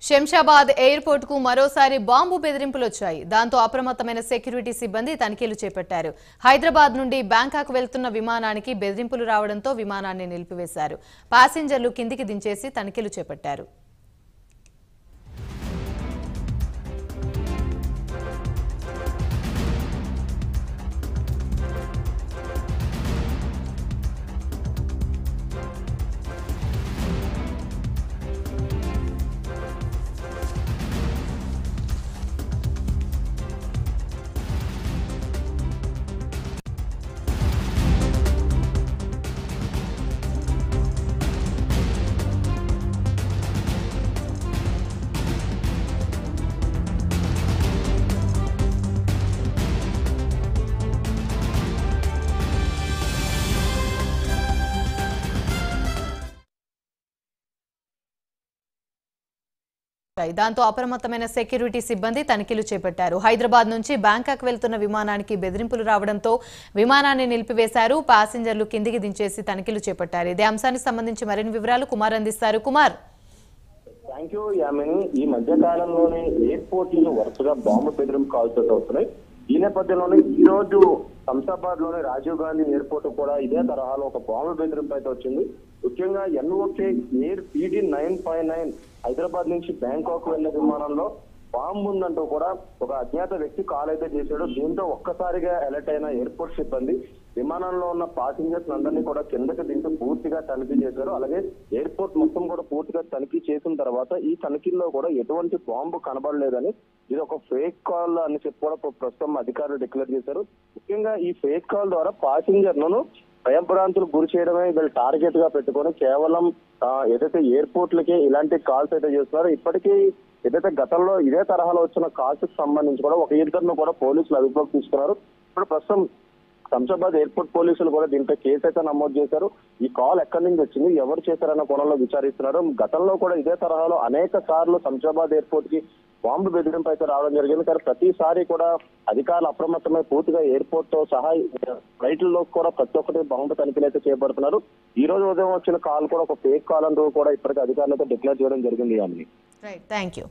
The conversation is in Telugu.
శంషాబాద్ ఎయిర్పోర్ట్ కు మరోసారి బాంబు బెదిరింపులు వచ్చాయి. దాంతో అప్రమత్తమైన సెక్యూరిటీ సిబ్బంది తనిఖీలు చేపట్టారు. హైదరాబాద్ నుండి బ్యాంకాక్ వెళ్తున్న విమానానికి బెదిరింపులు రావడంతో విమానాన్ని నిలిపివేశారు. ప్యాసింజర్లు కిందికి దించేసి తనిఖీలు చేపట్టారు. దాంతో అప్రమత్తమైన సెక్యూరిటీ సిబ్బంది తనిఖీలు చేపట్టారు. హైదరాబాద్ నుంచి బ్యాంకాక్ వెళ్తున్న విమానానికి బెదిరింపులు రావడంతో విమానాన్ని నిలిపివేశారు. ప్యాసింజర్లు కిందికి దించేసి తనిఖీలు చేపట్టారు. ఇదే అంశానికి సంబంధించి మరిన్ని వివరాలు కుమార్ అందిస్తారు. Kumar, thank you Yamini. ఈ మధ్య కాలంలోనే ఎయిర్పోర్ట్ లో వరుసగా బాంబు బెదిరింపు కాల్స్ అవుతున్నాయి. ఈ నేపథ్యంలోనే ఈ రోజు శంషాబాద్ లోని రాజీవ్ గాంధీ ఎయిర్పోర్ట్ కూడా ఇదే తరహాలో ఒక బాంబు బెదిరింపు అయితే వచ్చింది. ముఖ్యంగా ఎన్ఓకే ఎయిర్ PD 959 హైదరాబాద్ నుంచి బ్యాంకాక్ వెళ్లే విమానంలో బాంబు ఉందంటూ కూడా ఒక అజ్ఞాత వ్యక్తి కాల్ అయితే చేశాడు. దీంతో ఒక్కసారిగా అలర్ట్ అయిన ఎయిర్పోర్ట్ సిబ్బంది విమానంలో ఉన్న పాసింజర్స్ అందరినీ కూడా కిందకి దించి పూర్తిగా తనిఖీ చేశారు. అలాగే ఎయిర్పోర్ట్ మొత్తం కూడా పూర్తిగా తనిఖీ చేసిన తర్వాత ఈ తనిఖీల్లో కూడా ఎటువంటి బాంబు కనబడలేదని, ఇది ఒక ఫేక్ కాల్ అని చెప్పి కూడా ప్రస్తుతం అధికారులు డిక్లేర్ చేశారు. ముఖ్యంగా ఈ ఫేక్ కాల్ ద్వారా పాసింజర్లను భయభ్రాంతులకు గురి చేయడమే వీళ్ళు టార్గెట్ గా పెట్టుకొని కేవలం ఏదైతే ఎయిర్పోర్ట్లకి ఇలాంటి కాల్స్ అయితే చేస్తున్నారో, ఇప్పటికీ ఏదైతే గతంలో ఇదే తరహాలో వచ్చిన కాల్స్ కి సంబంధించి కూడా ఒక ఇద్దరిని కూడా పోలీసులు అదుపులోకి తీసుకున్నారు. ఇప్పుడు ప్రస్తుతం శంషాబాద్ ఎయిర్పోర్ట్ పోలీసులు కూడా దీంట్లో కేసు అయితే నమోదు చేశారు. ఈ కాల్ ఎక్కడి నుంచి వచ్చింది, ఎవరు చేశారన్న కోణంలో విచారిస్తున్నారు. గతంలో కూడా ఇదే తరహాలో అనేక సార్లు శంషాబాద్ ఎయిర్పోర్ట్ కి బాంబు బెదిరింపు అయితే రావడం జరిగింది. కానీ ప్రతిసారి కూడా అధికారులు అప్రమత్తమై పూర్తిగా ఎయిర్పోర్ట్ తో సహా ఫ్లైట్లలో కూడా ప్రతి ఒక్కటి బాంబు తనిఖీలు అయితే చేపడుతున్నారు. ఈ రోజు ఉదయం వచ్చిన కాల్ కూడా ఒక ఫేక్ కాల్ అంటూ కూడా ఇప్పటికీ అధికారులతో డిక్లేర్ చేయడం జరిగింది. Right, thank you.